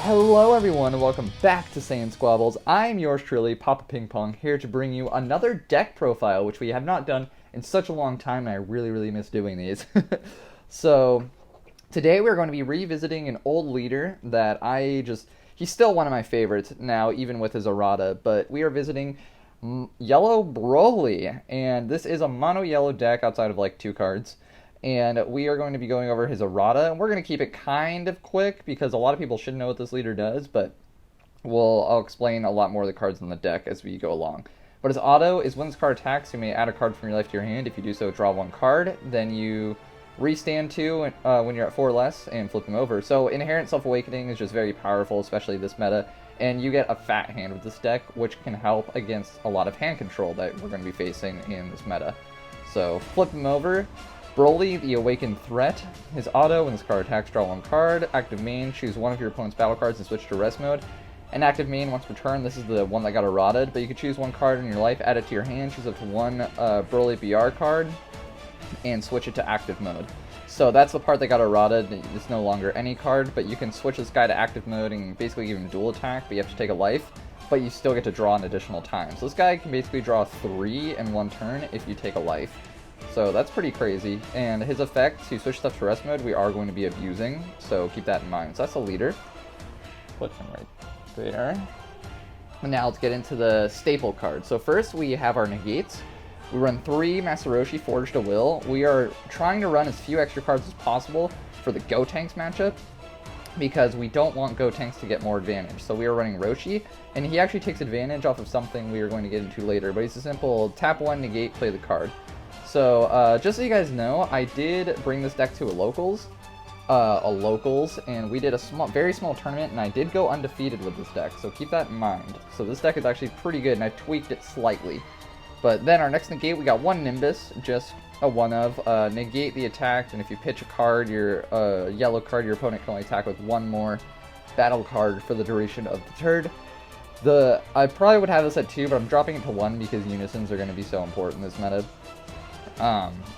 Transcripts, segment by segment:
Hello everyone and welcome back to Saiyan Squabbles. I'm yours truly, Papa Ping Pong, here to bring you another deck profile, which we have not done in such a long time, and I really miss doing these. So, today we're going to be revisiting an old leader that he's still one of my favorites now, even with his errata, but we are visiting Yellow Broly, and this is a mono-yellow deck outside of like 2 cards. And we are going to be going over his errata, and we're going to keep it kind of quick because a lot of people should know what this leader does, but I'll explain a lot more of the cards in the deck as we go along. But his auto is when this card attacks, you may add a card from your life to your hand. If you do so, draw 1 card, then you restand 2 when you're at 4 or less and flip them over. So Inherent Self-Awakening is just very powerful, especially this meta, and you get a fat hand with this deck, which can help against a lot of hand control that we're going to be facing in this meta. So flip them over. Broly, the Awakened Threat. His auto, when this card attacks, draw 1 card. Active main, choose one of your opponent's battle cards and switch to rest mode. And active main, once per turn, this is the one that got errated, but you can choose 1 card in your life, add it to your hand, choose up to 1 Broly BR card, and switch it to active mode. So that's the part that got errated. It's no longer any card, but you can switch this guy to active mode and basically give him dual attack, but you have to take a life, but you still get to draw an additional time. So this guy can basically draw 3 in 1 turn if you take a life. So that's pretty crazy, and his effect to switch stuff to rest mode we are going to be abusing, so keep that in mind. So that's a leader. Put him right there. And now let's get into the staple cards. So first we have our negates. We run 3 Master Roshi Forged to Will. We are trying to run as few extra cards as possible for the Gotenks matchup, because we don't want Gotenks to get more advantage. So we are running Roshi, and he actually takes advantage off of something we are going to get into later, but he's a simple tap 1, negate, play the card. So, just so you guys know, I did bring this deck to a locals, and we did a very small tournament, and I did go undefeated with this deck, so keep that in mind. So this deck is actually pretty good, and I tweaked it slightly. But then our next negate, we got 1 Nimbus, just a 1-of, negate the attack, and if you pitch a card, your yellow card, your opponent can only attack with 1 more battle card for the duration of the turn. I probably would have this at 2, but I'm dropping it to 1 because unisons are going to be so important in this meta.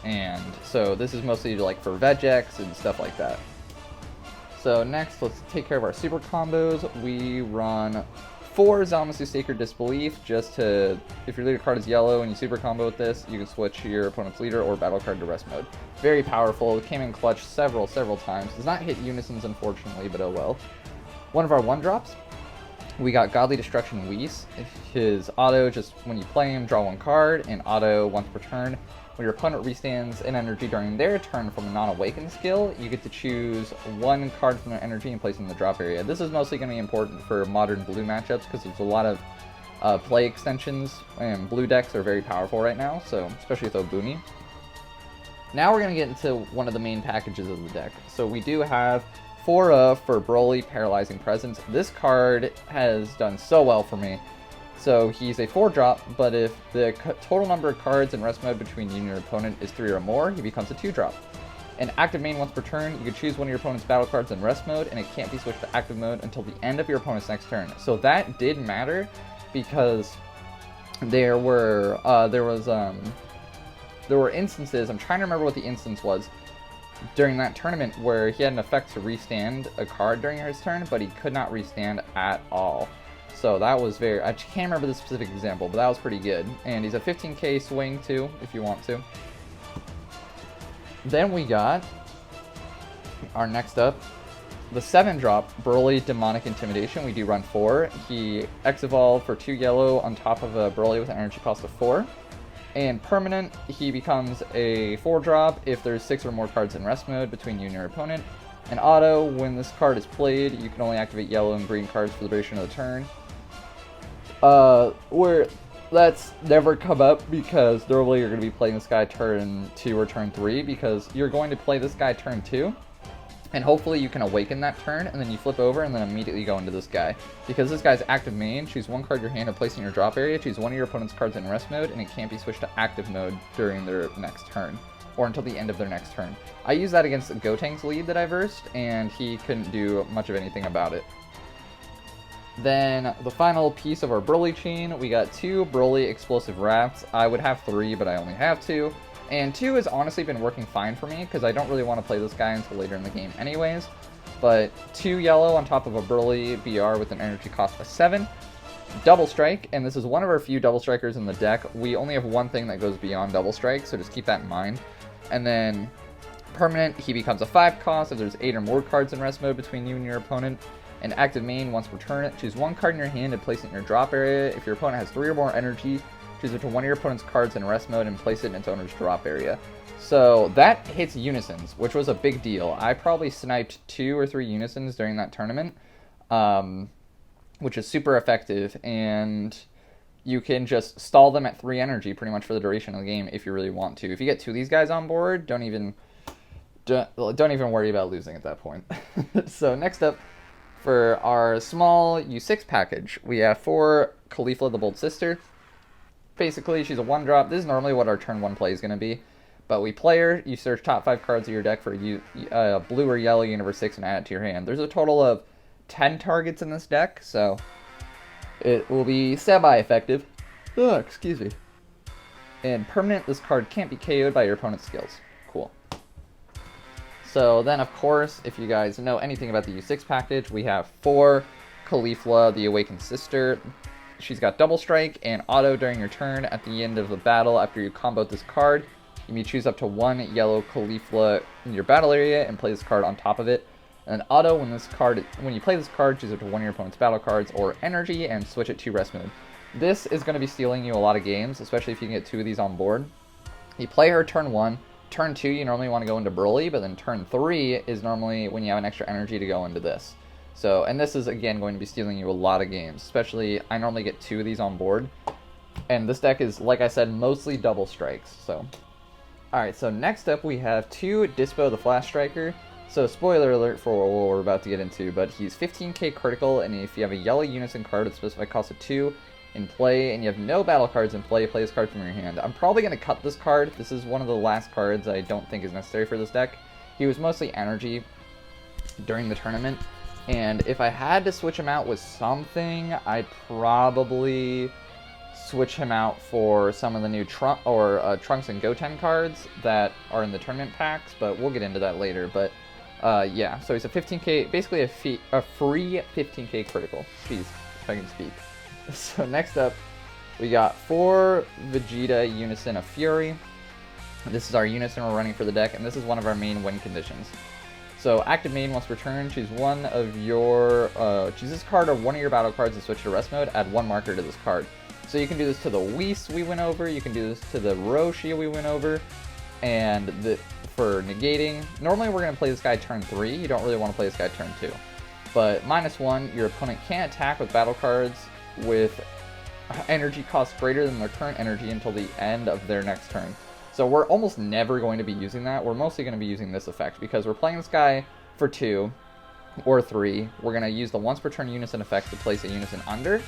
And so this is mostly like for Vegex and stuff like that. So next, let's take care of our super combos. We run 4 Zamasu Sacred Disbelief, just to, if your leader card is yellow and you super combo with this, you can switch your opponent's leader or battle card to rest mode. Very powerful, it came in clutch several times. Does not hit unisons unfortunately, but oh well. One of our 1-drops, we got Godly Destruction Whis. His auto, just when you play him, draw 1 card, and auto once per turn. When your opponent restands an energy during their turn from a non-awakened skill, you get to choose 1 card from their energy and place it in the drop area. This is mostly going to be important for modern blue matchups because there's a lot of play extensions, and blue decks are very powerful right now, so especially with Obuni. Now we're going to get into one of the main packages of the deck. So we do have 4 for Broly, Paralyzing Presence. This card has done so well for me. So he's a 4-drop, but if the total number of cards in rest mode between you and your opponent is 3 or more, he becomes a 2-drop. And active main once per turn, you can choose one of your opponent's battle cards in rest mode, and it can't be switched to active mode until the end of your opponent's next turn. So that did matter because there were instances, I'm trying to remember what the instance was, during that tournament where he had an effect to restand a card during his turn, but he could not restand at all. So that was I can't remember the specific example, but that was pretty good. And he's a 15k swing too, if you want to. Then we got our next up, the 7-drop Broly Demonic Intimidation. We do run 4. He X-Evolve for 2 yellow on top of a Broly with an energy cost of 4. And permanent, he becomes a 4-drop if there's 6 or more cards in rest mode between you and your opponent. And auto, when this card is played, you can only activate yellow and green cards for the duration of the turn. Where that's never come up because normally you're going to be playing this guy turn 2 or turn 3 because you're going to play this guy turn 2 and hopefully you can awaken that turn and then you flip over and then immediately go into this guy. Because this guy's active main, choose 1 card in your hand and place it in your drop area, choose one of your opponent's cards in rest mode, and it can't be switched to active mode during their next turn or until the end of their next turn. I used that against the Gotenks lead that I versed and he couldn't do much of anything about it. Then the final piece of our Broly chain, we got 2 Broly Explosive Rafts. I would have 3, but I only have 2. And 2 has honestly been working fine for me, because I don't really want to play this guy until later in the game anyways. But 2 yellow on top of a Burly BR with an energy cost of 7. Double Strike, and this is one of our few Double Strikers in the deck. We only have one thing that goes beyond Double Strike, so just keep that in mind. And then permanent, he becomes a 5 cost if there's 8 or more cards in rest mode between you and your opponent. And active main, once per turn, choose one card in your hand and place it in your drop area. If your opponent has 3 or more energy, choose it to one of your opponent's cards in rest mode and place it in its owner's drop area. So that hits Unisons, which was a big deal. I probably sniped 2 or 3 Unisons during that tournament, which is super effective, and you can just stall them at 3 energy pretty much for the duration of the game if you really want to. If you get 2 of these guys on board, don't even worry about losing at that point. So next up, for our small U6 package, we have 4 Caulifla the Bold Sister. Basically, she's a 1-drop. This is normally what our turn 1 play is going to be. But we play her, you search top 5 cards of your deck for blue or yellow Universe 6 and add it to your hand. There's a total of 10 targets in this deck, so it will be semi-effective. Oh, excuse me. And permanent, this card can't be KO'd by your opponent's skills. Cool. So then, of course, if you guys know anything about the U6 package, we have 4 Caulifla, the Awakened Sister. She's got Double Strike and auto during your turn. At the end of the battle, after you combo this card, you may choose up to 1 yellow Caulifla in your battle area and play this card on top of it. And auto, when you play this card, choose up to 1 of your opponent's battle cards or energy and switch it to rest mode. This is going to be stealing you a lot of games, especially if you can get 2 of these on board. You play her turn 1. Turn 2, you normally want to go into Broly, but then turn 3 is normally when you have an extra energy to go into this. So, and this is, again, going to be stealing you a lot of games, especially I normally get 2 of these on board. And this deck is, like I said, mostly double strikes, so. Alright, so next up we have 2 Dispo the Flash Striker. So, spoiler alert for what we're about to get into, but he's 15k critical, and if you have a yellow Unison card with specified cost of 2 in play, and you have no battle cards in play, play this card from your hand. I'm probably going to cut this card. This is one of the last cards I don't think is necessary for this deck. He was mostly energy during the tournament, and if I had to switch him out with something, I'd probably switch him out for some of the new Trunks and Goten cards that are in the tournament packs, but we'll get into that later. But yeah, so he's a 15k, basically a free 15k critical. Jeez, if I can speak. So next up, we got 4 Vegeta Unison of Fury. This is our Unison we're running for the deck, and this is one of our main win conditions. So active main, once per turn, choose one of your, choose this card or one of your battle cards and switch to rest mode, add 1 marker to this card. So you can do this to the Whis we went over, you can do this to the Roshi we went over, and for negating, normally we're going to play this guy turn 3, you don't really want to play this guy turn 2. But -1, your opponent can't attack with battle cards with energy cost greater than their current energy until the end of their next turn. So we're almost never going to be using that. We're mostly going to be using this effect because we're playing this guy for 2 or 3. We're going to use the once per turn Unison effect to place a Unison under,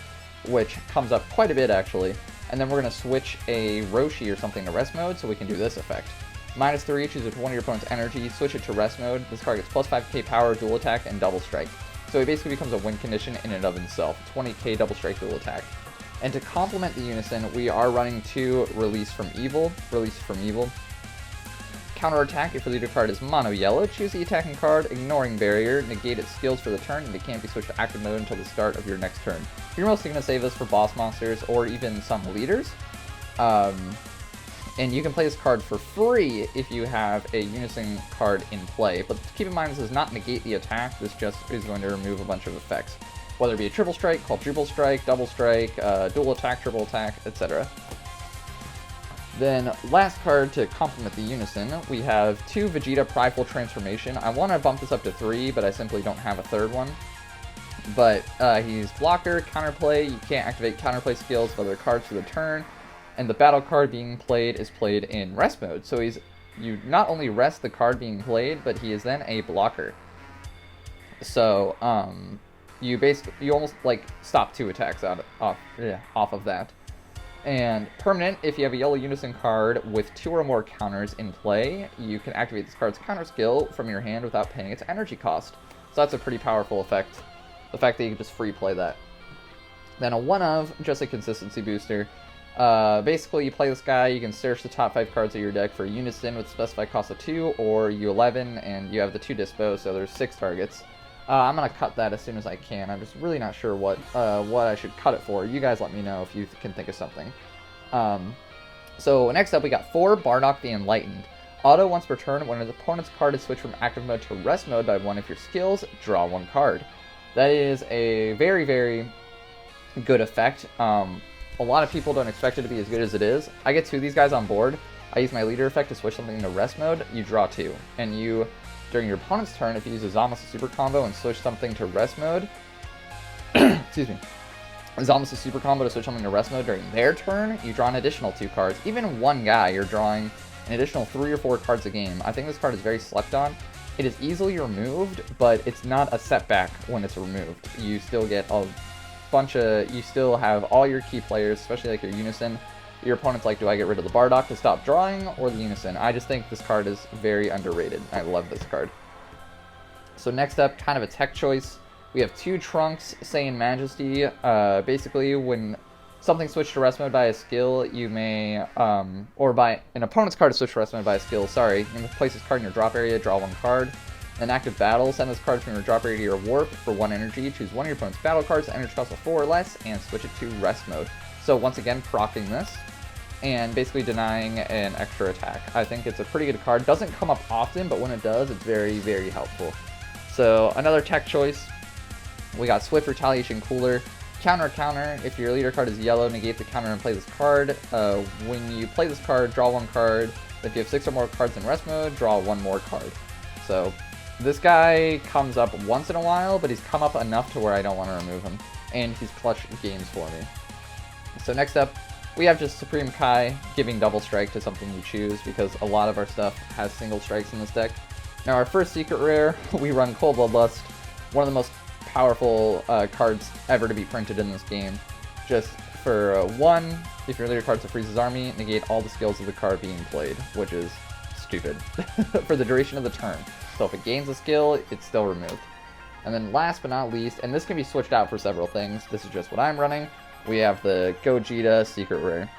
which comes up quite a bit actually. And then we're going to switch a Roshi or something to rest mode so we can do this effect. -3, choose one of your opponent's energy, switch it to rest mode. This card gets plus 5k power, dual attack, and double strike. So it basically becomes a win condition in and of itself. 20k double strike, dual attack. And to complement the Unison, we are running 2 Release from Evil. Counter attack, if your leader card is mono yellow, choose the attacking card, ignoring barrier, negate its skills for the turn, and it can't be switched to active mode until the start of your next turn. You're mostly going to save this for boss monsters or even some leaders. And you can play this card for free if you have a Unison card in play. But keep in mind, this does not negate the attack, this just is going to remove a bunch of effects. Whether it be a triple strike, quadruple strike, double strike, dual attack, triple attack, etc. Then, last card to complement the Unison, we have 2 Vegeta Prideful Transformation. I want to bump this up to 3, but I simply don't have a third one. But he's blocker, counterplay, you can't activate counterplay skills of other cards for the turn, and the battle card being played is played in rest mode. So you not only rest the card being played, but he is then a blocker. So, you almost like stop 2 attacks off of that. And permanent, if you have a yellow Unison card with 2 or more counters in play, you can activate this card's counter skill from your hand without paying its energy cost. So that's a pretty powerful effect. The fact that you can just free play that. Then a 1 of, just a consistency booster. Basically, you play this guy, you can search the top 5 cards of your deck for Unison with specified cost of 2, or U11, and you have the 2 dispo, so there's 6 targets. I'm going to cut that as soon as I can. I'm just really not sure what I should cut it for. You guys let me know if you can think of something. So next up, we got 4, Bardock the Enlightened. Auto once per turn, when an opponent's card is switched from active mode to rest mode by one of your skills, draw 1 card. That is a very, very good effect. A lot of people don't expect it to be as good as it is. I get 2 of these guys on board. I use my leader effect to switch something into rest mode. You draw 2. And you, during your opponent's turn, if you use a Zamasu super combo and switch something to rest mode, excuse me, Zamasu super combo to switch something to rest mode during their turn, you draw an additional 2 cards. Even one guy, you're drawing an additional 3 or 4 cards a game. I think this card is very slept on. It is easily removed, but it's not a setback when it's removed. You still get you still have all your key players, especially like your Unison. Your opponent's like, do I get rid of the Bardock to stop drawing, or the Unison? I just think this card is very underrated. I love this card. So next up, kind of a tech choice. We have 2 Trunks, Saiyan Majesty. Basically, when something switched to rest mode by a skill, you may, or by an opponent's card to switch to rest mode by a skill, sorry, you can place this card in your drop area, draw 1 card. In active battle, send this card from your drop area to your warp for 1 energy, choose one of your opponent's battle cards, energy cost of 4 or less, and switch it to rest mode. So once again, proccing this, and basically denying an extra attack. I think it's a pretty good card. Doesn't come up often, but when it does, it's very, very helpful. So another tech choice, we got Swift Retaliation Cooler. Counter, if your leader card is yellow, negate the counter and play this card. When you play this card, draw 1 card. If you have 6 or more cards in rest mode, draw 1 more card. So this guy comes up once in a while, but he's come up enough to where I don't want to remove him. And he's clutched games for me. So next up, we have just Supreme Kai giving double strike to something you choose, because a lot of our stuff has single strikes in this deck. Now our first secret rare, we run Cold Bloodlust, one of the most powerful cards ever to be printed in this game. Just for 1, if your leader card's a Freeze's Army, negate all the skills of the card being played, which is stupid, for the duration of the turn. So if it gains a skill, it's still removed. And then last but not least, and this can be switched out for several things, this is just what I'm running, we have the Gogeta Secret Rare.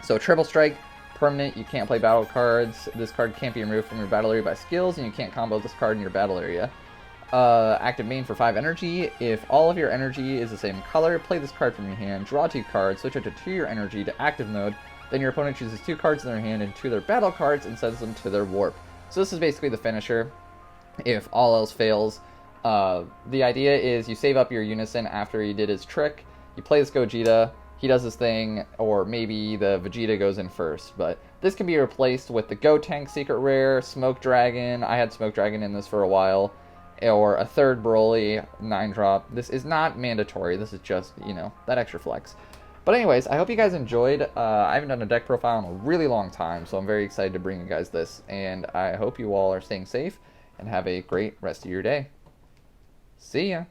So Triple Strike, permanent, you can't play battle cards, this card can't be removed from your battle area by skills, and you can't combo this card in your battle area. Active main for 5 energy, if all of your energy is the same color, play this card from your hand, draw 2 cards, switch it to 2 your energy to active mode, then your opponent chooses 2 cards in their hand and 2 of their battle cards and sends them to their warp. So this is basically the finisher, if all else fails. The idea is you save up your Unison after he did his trick, you play this Gogeta, he does his thing, or maybe the Vegeta goes in first, but this can be replaced with the Gotenk Secret Rare, Smoke Dragon, I had Smoke Dragon in this for a while, or a 3rd Broly 9-drop. This is not mandatory, this is just, you know, that extra flex. But anyways, I hope you guys enjoyed. I haven't done a deck profile in a really long time, so I'm very excited to bring you guys this, and I hope you all are staying safe, and have a great rest of your day. See ya!